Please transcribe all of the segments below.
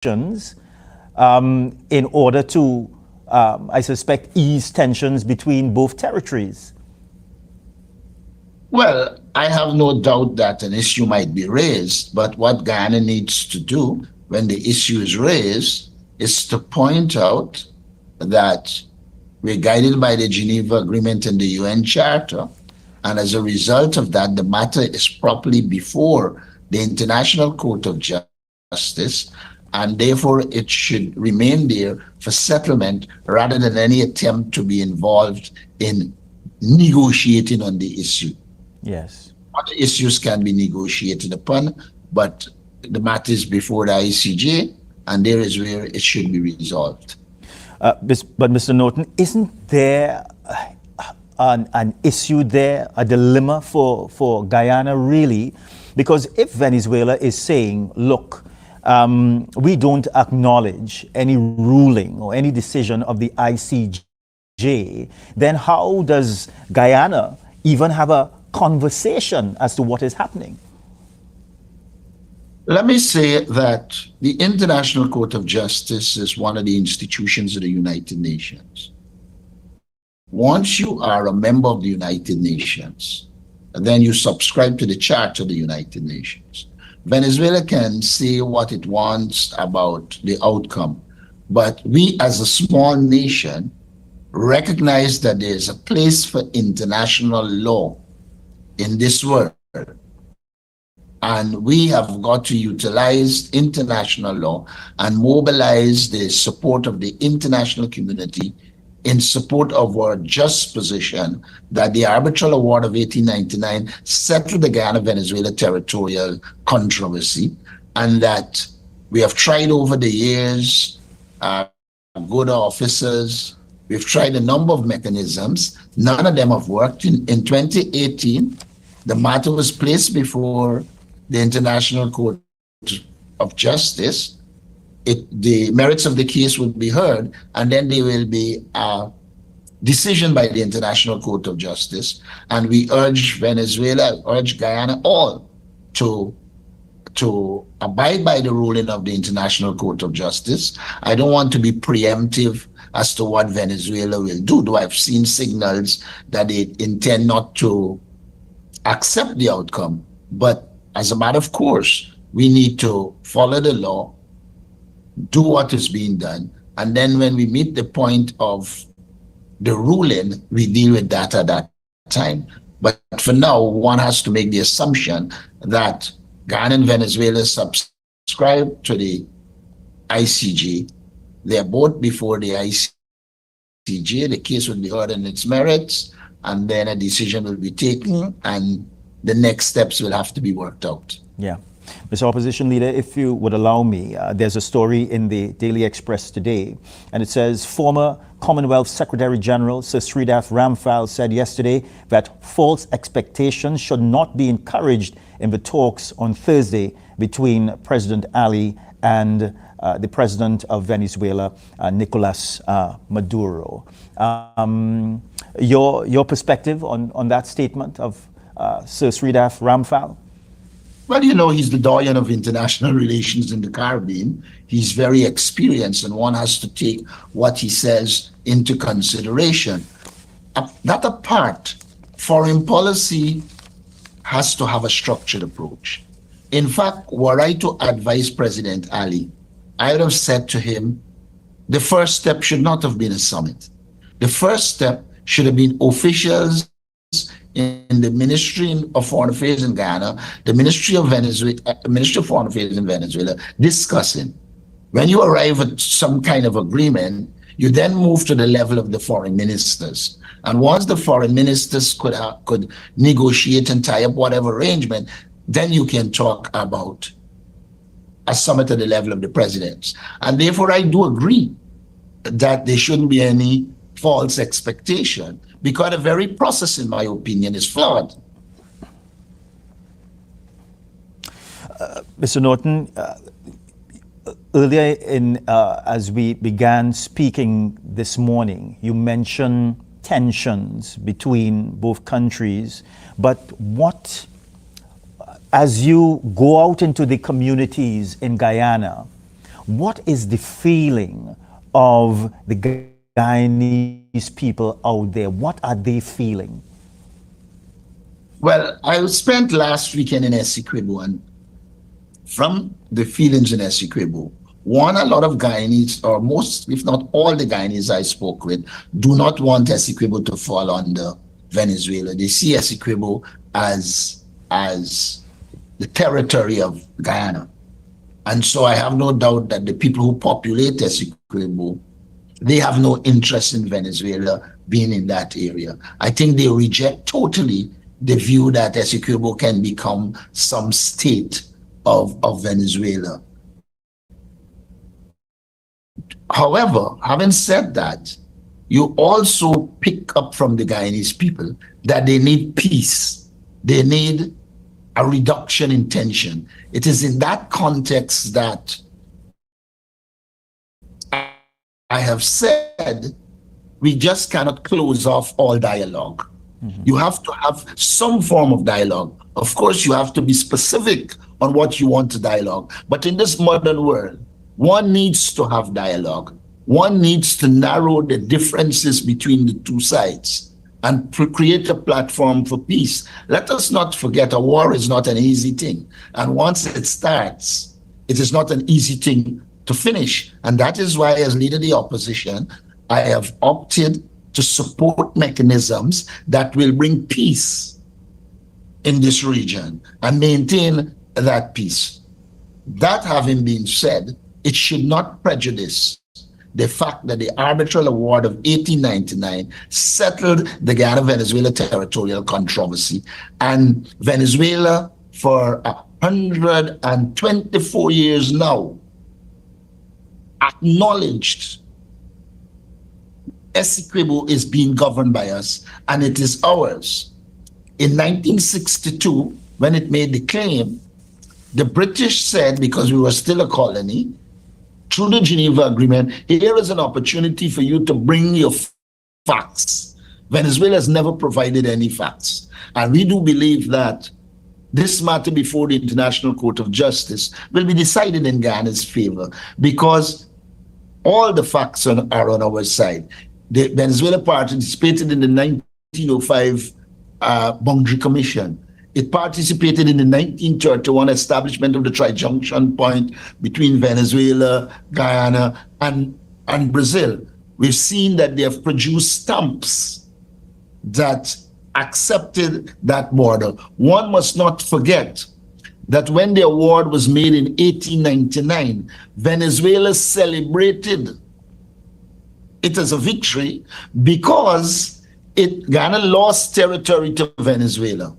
in order to, I suspect, ease tensions between both territories? Well, I have no doubt that an issue might be raised, but what Guyana needs to do when the issue is raised is to point out that we're guided by the Geneva Agreement and the UN Charter. And as a result of that, the matter is properly before the International Court of Justice, and therefore it should remain there for settlement rather than any attempt to be involved in negotiating on the issue. Yes. Other issues can be negotiated upon, but the matter is before the ICJ, and there is where it should be resolved. But Mr. Norton, isn't there an issue there, a dilemma for Guyana really? Because if Venezuela is saying, look, we don't acknowledge any ruling or any decision of the ICJ, then how does Guyana even have a conversation as to what is happening? Let me say that the International Court of Justice is one of the institutions of the United Nations. Once you are a member of the United Nations, then you subscribe to the Charter of the United Nations. Venezuela can say what it wants about the outcome, but we as a small nation recognize that there is a place for international law in this world. And we have got to utilize international law and mobilize the support of the international community in support of our just position that the arbitral award of 1899 settled the Guyana-Venezuela territorial controversy, and that we have tried over the years, good officers, we've tried a number of mechanisms, none of them have worked. In 2018, the matter was placed before the International Court of Justice. The merits of the case will be heard, and then there will be a decision by the International Court of Justice. And we urge Venezuela, urge Guyana, all to abide by the ruling of the International Court of Justice. I don't want to be preemptive as to what Venezuela will do, though I've seen signals that they intend not to accept the outcome. But as a matter of course, we need to follow the law, do what is being done, and then when we meet the point of the ruling, we deal with that at that time. But for now, one has to make the assumption that Guyana and Venezuela subscribe to the ICJ. They're both before the ICJ. The case will be heard on its merits, and then a decision will be taken, and the next steps will have to be worked out. Yeah. Mr. Opposition Leader, if you would allow me, there's a story in the Daily Express today, and it says former Commonwealth Secretary General Sir Sridhar Ramphal said yesterday that false expectations should not be encouraged in the talks on Thursday between President Ali and the President of Venezuela, Nicolas Maduro. Your perspective on that statement of Sir Sridhar Ramphal? Well, you know, he's the doyen of international relations in the Caribbean. He's very experienced, and one has to take what he says into consideration. That apart, foreign policy has to have a structured approach. In fact, were I to advise President Ali, I would have said to him, the first step should not have been a summit. The first step should have been officials in the Ministry of Foreign Affairs in Guyana, the Ministry of Foreign Affairs in Venezuela, discussing. When you arrive at some kind of agreement, you then move to the level of the foreign ministers. And once the foreign ministers could negotiate and tie up whatever arrangement, then you can talk about a summit at the level of the presidents. And therefore, I do agree that there shouldn't be any false expectation, because the very process, in my opinion, is flawed. Mr. Norton, earlier as we began speaking this morning, you mentioned tensions between both countries, but as you go out into the communities in Guyana, What is the feeling of the Guyanese people out there? What are they feeling? Well, I spent last weekend in Essequibo, and from the feelings in Essequibo, one, a lot of Guyanese, or most, if not all the Guyanese I spoke with, do not want Essequibo to fall under Venezuela. They see Essequibo as the territory of Guyana. And so I have no doubt that the people who populate Essequibo, they have no interest in Venezuela being in that area. I think they reject totally the view that Essequibo can become some state of Venezuela. However, having said that, you also pick up from the Guyanese people that they need peace. They need a reduction in tension. It is in that context that I have said we just cannot close off all dialogue. Mm-hmm. You have to have some form of dialogue. Of course, you have to be specific on what you want to dialogue. But in this modern world, one needs to have dialogue. One needs to narrow the differences between the two sides and create a platform for peace. Let us not forget, a war is not an easy thing. And once it starts, it is not an easy thing to finish. And that is why, as leader of the opposition, I have opted to support mechanisms that will bring peace in this region and maintain that peace. That having been said, it should not prejudice the fact that the arbitral award of 1899 settled the Guyana-Venezuela territorial controversy, and Venezuela for 124 years now acknowledged Essequibo is being governed by us and it is ours. In 1962, when it made the claim, the British said, because we were still a colony, through the Geneva Agreement, here is an opportunity for you to bring your facts. Venezuela has never provided any facts. And we do believe that this matter before the International Court of Justice will be decided in Guyana's favor because all the facts are on our side. The Venezuela participated in the 1905 Boundary Commission. It participated in the 1931 establishment of the trijunction point between Venezuela, Guyana, and Brazil. We've seen that they have produced stamps that accepted that border. One must not forget that when the award was made in 1899, Venezuela celebrated it as a victory because Guyana lost territory to Venezuela.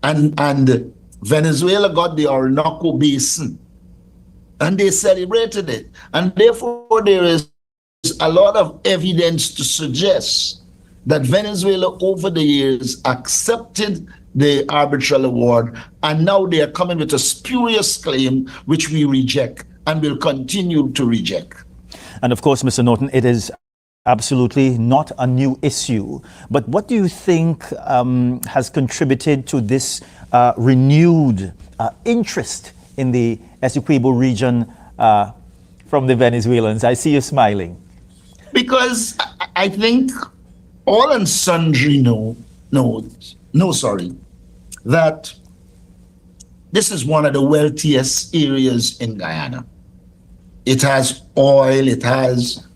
And Venezuela got the Orinoco Basin, and they celebrated it. And therefore, there is a lot of evidence to suggest that Venezuela, over the years, accepted the arbitral award, and now they are coming with a spurious claim, which we reject and will continue to reject. And of course, Mr. Norton, it is absolutely not a new issue. But what do you think has contributed to this renewed interest in the Essequibo region from the Venezuelans? I see you smiling. Because I think all and sundry know that this is one of the wealthiest areas in Guyana. It has oil, it has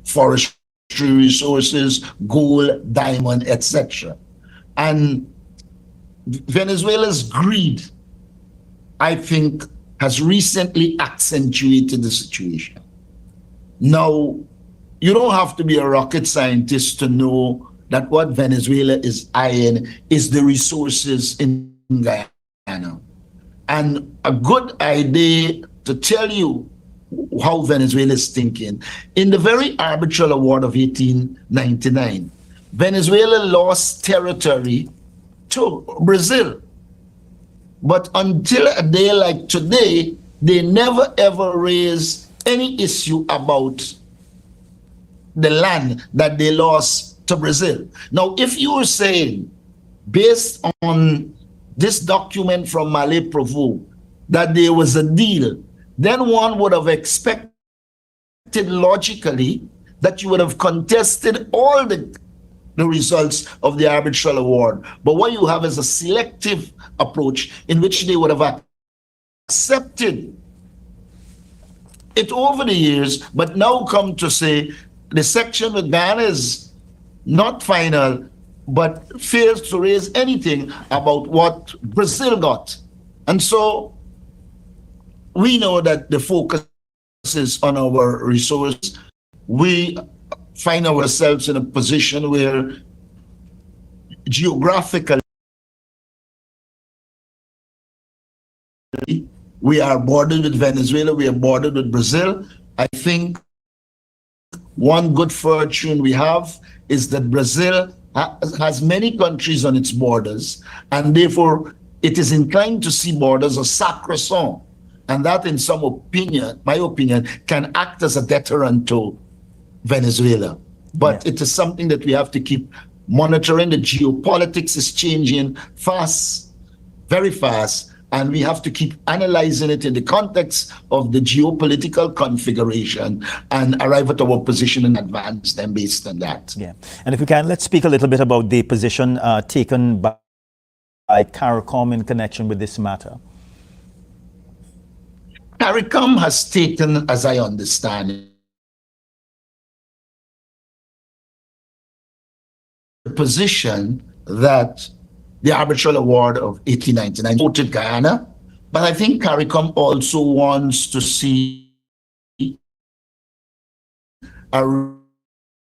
forestry resources, gold, diamond, etc. And Venezuela's greed, I think, has recently accentuated the situation. Now, you don't have to be a rocket scientist to know that what Venezuela is eyeing is the resources in Guyana. And a good idea to tell you how Venezuela is thinking. In the very arbitral award of 1899, Venezuela lost territory to Brazil. But until a day like today, they never ever raised any issue about the land that they lost to Brazil. Now, if you were saying, based on this document from Malé Provo, that there was a deal then one would have expected logically that you would have contested all the results of the arbitral award. But what you have is a selective approach in which they would have accepted it over the years, but now come to say the section with Guyana is not final, but fails to raise anything about what Brazil got. And so we know that the focus is on our resources. We find ourselves in a position where geographically we are bordered with Venezuela, we are bordered with Brazil. I think one good fortune we have is that Brazil has many countries on its borders, and therefore it is inclined to see borders as sacrosanct. And that, in some opinion, my opinion, can act as a deterrent to Venezuela. But it is something that we have to keep monitoring. The geopolitics is changing fast, very fast, and we have to keep analyzing it in the context of the geopolitical configuration and arrive at our position and advance them based on that. Yeah. And if we can, let's speak a little bit about the position taken by CARICOM in connection with this matter. CARICOM has taken, as I understand it, the position that the arbitral award of 1899 voted Guyana, but I think CARICOM also wants to see a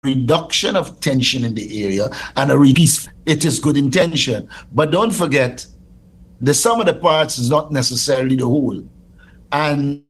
reduction of tension in the area and a peace. It is good intention, but don't forget, the sum of the parts is not necessarily the whole. And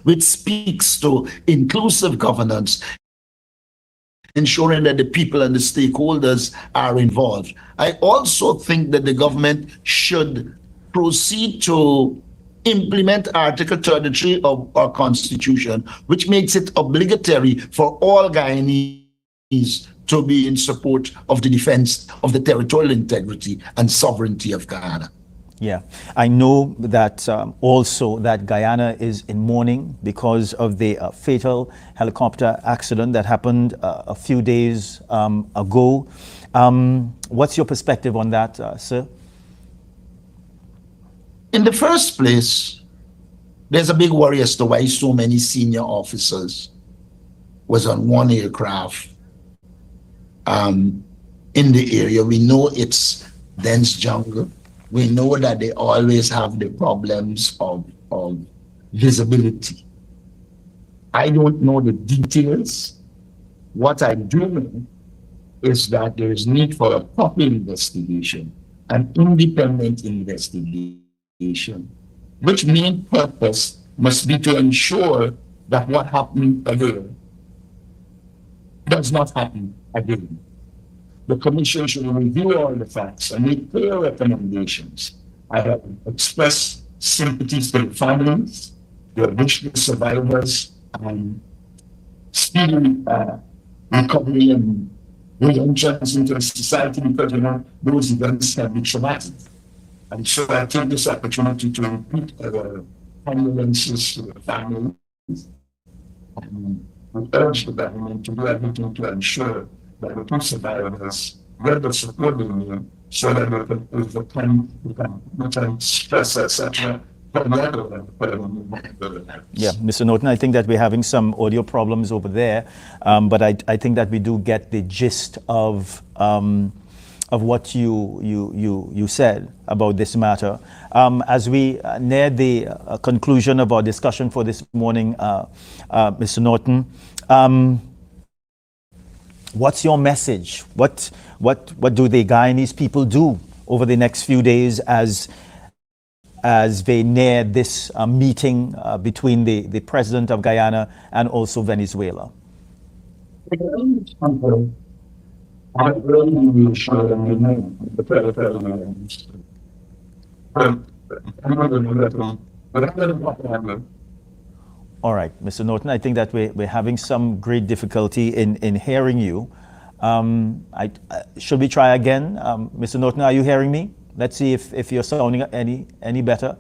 which speaks to inclusive governance, ensuring that the people and the stakeholders are involved. I also think that the government should proceed to implement Article 33 of our Constitution, which makes it obligatory for all Guyanese to be in support of the defense of the territorial integrity and sovereignty of Guyana. Yeah, I know that also that Guyana is in mourning because of the fatal helicopter accident that happened a few days ago. What's your perspective on that, sir? In the first place, there's a big worry as to why so many senior officers was on one aircraft in the area. We know it's dense jungle. We know that they always have the problems of visibility. I don't know the details. What I do know is that there is need for a proper investigation, an independent investigation, which main purpose must be to ensure that what happened again does not happen again. The Commission should review all the facts and make clear recommendations. I have expressed sympathies to the families, the additional survivors, and speedy recovery and re-entrance into society, because those events have been traumatic. And so I take this opportunity to repeat our condolences to the families. And we urge the government to do everything to ensure that the two survivors get the support they need so that they can overcome stress, etc. Yeah, Mr. Norton, I think that we're having some audio problems over there, but I think that we do get the gist of what you said about this matter. As we near the conclusion of our discussion for this morning, Mr. Norton, what's your message? What do the Guyanese people do over the next few days as they near this meeting between the president of Guyana and also Venezuela? I'm really sure that we know the All right, Mr. Norton, I think that we're having some great difficulty in hearing you. Should we try again? Mr. Norton, are you hearing me? Let's see if you're sounding any better.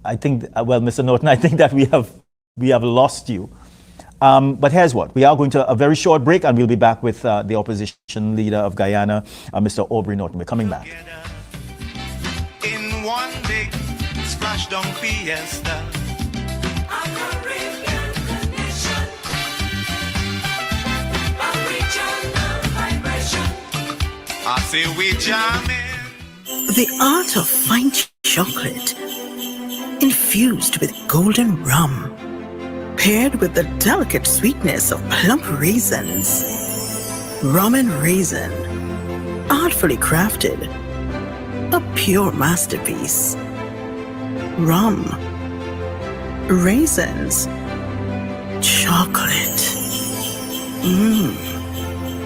I think, well, Mr. Norton, I think that we have lost you. But here's what, we are going to a very short break and we'll be back with the opposition leader of Guyana, Mr. Aubrey Norton. We're coming back. In one big splash down fiesta. A Caribbean connection. A regional vibration. I say we jamming. The art of fine chocolate infused with golden rum, paired with the delicate sweetness of plump raisins. Rum and raisin, artfully crafted, a pure masterpiece. Rum, raisins, chocolate.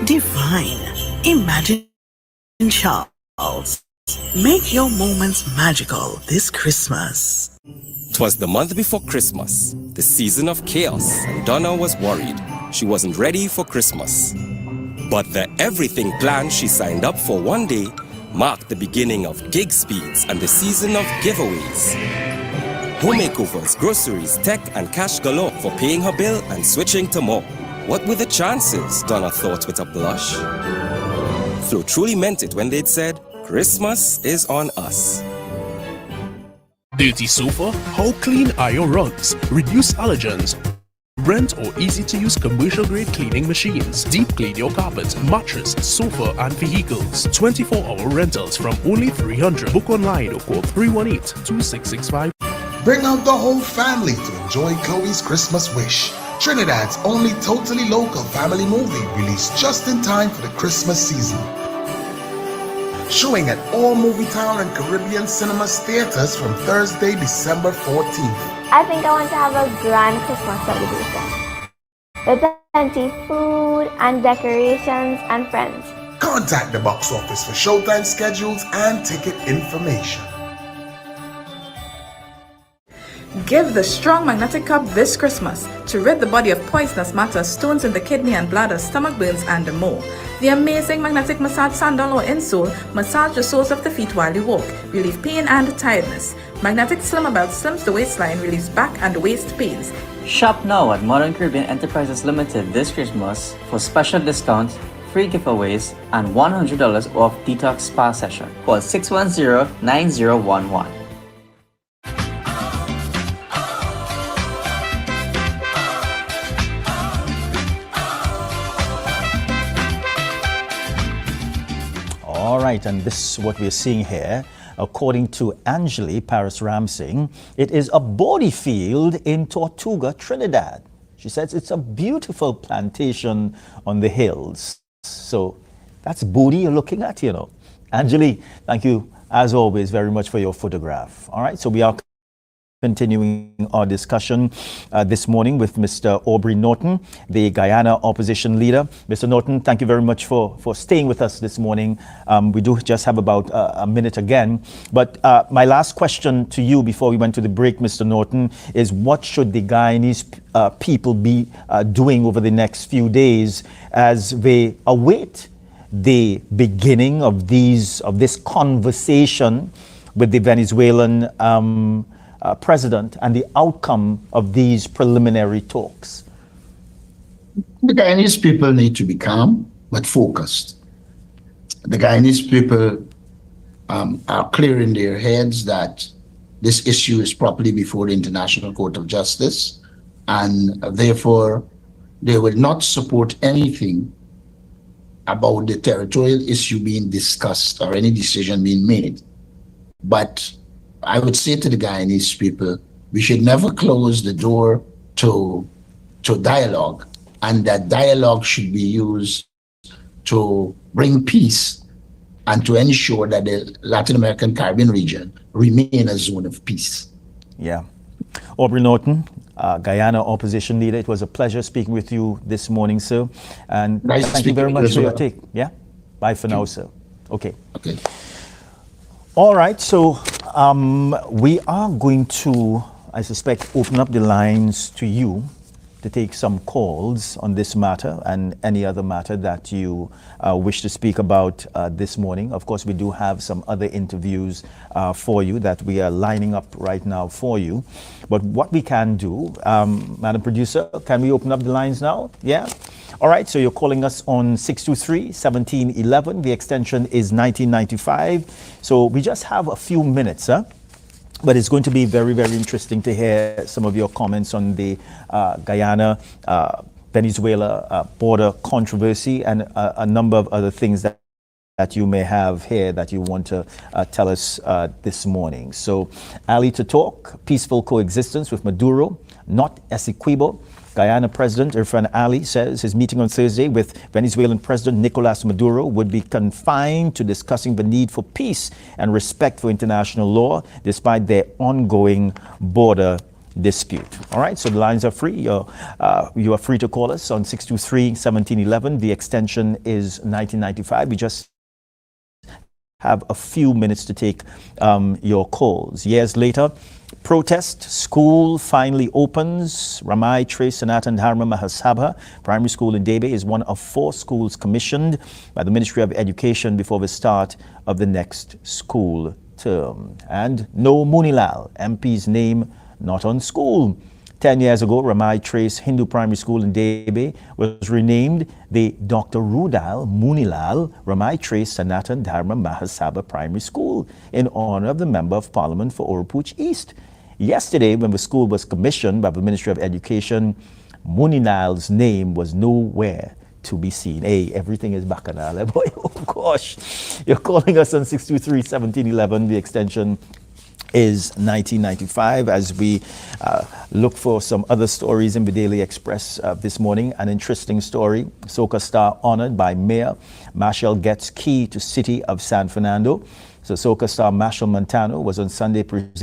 Divine. Imagine Charles. Make your moments magical this Christmas. 'Twas the month before Christmas, the season of chaos, and Donna was worried. She wasn't ready for Christmas. But the everything plan she signed up for one day marked the beginning of gig speeds and the season of giveaways. Home makeovers, groceries, tech, and cash galore for paying her bill and switching to more. What were the chances, Donna thought with a blush. Flo truly meant it when they'd said, Christmas is on us. Dirty sofa? How clean are your rugs? Reduce allergens. Rent or easy-to-use commercial-grade cleaning machines. Deep clean your carpet, mattress, sofa, and vehicles. 24-hour rentals from only $300. Book online or call 318-2665. Bring out the whole family to enjoy Chloe's Christmas Wish, Trinidad's only totally local family movie released just in time for the Christmas season. Showing at all Movie Town and Caribbean Cinemas theaters from Thursday, December 14th. I think I want to have a grand Christmas celebration with plenty food and decorations and friends. Contact the box office for showtime schedules and ticket information. Give the strong magnetic cup this Christmas to rid the body of poisonous matter, stones in the kidney and bladder, stomach burns, and more. The amazing magnetic massage sandal or insole massage the soles of the feet while you walk, relieve pain and tiredness. Magnetic slimmer belt slims the waistline, relieves back and waist pains. Shop now at Modern Caribbean Enterprises Limited this Christmas for special discounts, free giveaways, and $100 off detox spa session. Call 610-9011. All right, and this is what we're seeing here. According to Angeli Paris Ramsing, it is a body field in Tortuga, Trinidad. She says it's a beautiful plantation on the hills. So that's booty you're looking at, you know. Angeli, thank you, as always, very much for your photograph. All right, so we are continuing our discussion this morning with Mr. Aubrey Norton, the Guyana opposition leader. Mr. Norton, thank you very much for staying with us this morning. We do just have about a minute again. But my last question to you before we went to the break, Mr. Norton, is what should the Guyanese people be doing over the next few days as they await the beginning of this conversation with the Venezuelan president and the outcome of these preliminary talks? The Guyanese people need to be calm but focused. The Guyanese people are clear in their heads that this issue is properly before the International Court of Justice, and therefore they will not support anything about the territorial issue being discussed or any decision being made. But I would say to the Guyanese people, we should never close the door to dialogue, and that dialogue should be used to bring peace and to ensure that the Latin American Caribbean region remain a zone of peace. Yeah. Aubrey Norton, Guyana opposition leader, it was a pleasure speaking with you this morning, sir. And thank you very much for your take. Yeah? Bye for now, sir. Okay. Okay. All right, so we are going to, I suspect, open up the lines to you to take some calls on this matter and any other matter that you wish to speak about this morning. Of course, we do have some other interviews for you that we are lining up right now for you. But what we can do, Madam Producer, can we open up the lines now? Yeah? All right, so you're calling us on 623-1711. The extension is 1995. So we just have a few minutes, huh? But it's going to be very, very interesting to hear some of your comments on the Guyana, Venezuela border controversy and a number of other things that you may have here that you want to tell us this morning. So, Ali to talk, peaceful coexistence with Maduro, not Essequibo. Guyana President Irfan Ali says his meeting on Thursday with Venezuelan President Nicolas Maduro would be confined to discussing the need for peace and respect for international law despite their ongoing border dispute. All right, so the lines are free. You are free to call us on 623-1711. The extension is 1995. We just have a few minutes to take your calls. Years later, protest, school finally opens. Ramai Trace Sanatan Dharma Mahasabha Primary School in Debe is one of 4 schools commissioned by the Ministry of Education before the start of the next school term. And no Munilal, MP's name not on school. 10 years ago, Ramai Trace Hindu Primary School in Debe was renamed the Dr. Rudal Munilal Ramai Trace Sanatan Dharma Mahasabha Primary School in honor of the Member of Parliament for Oropouche East. Yesterday, when the school was commissioned by the Ministry of Education, Muninal's name was nowhere to be seen. Hey, everything is bacchanal, boy. Oh gosh. You're calling us on 623-1711, the extension is 1995. As we look for some other stories in the Daily Express this morning, an interesting story. Soca star honored by Mayor Marshall gets key to city of San Fernando. So Soca star Marshall Montano was on Sunday presented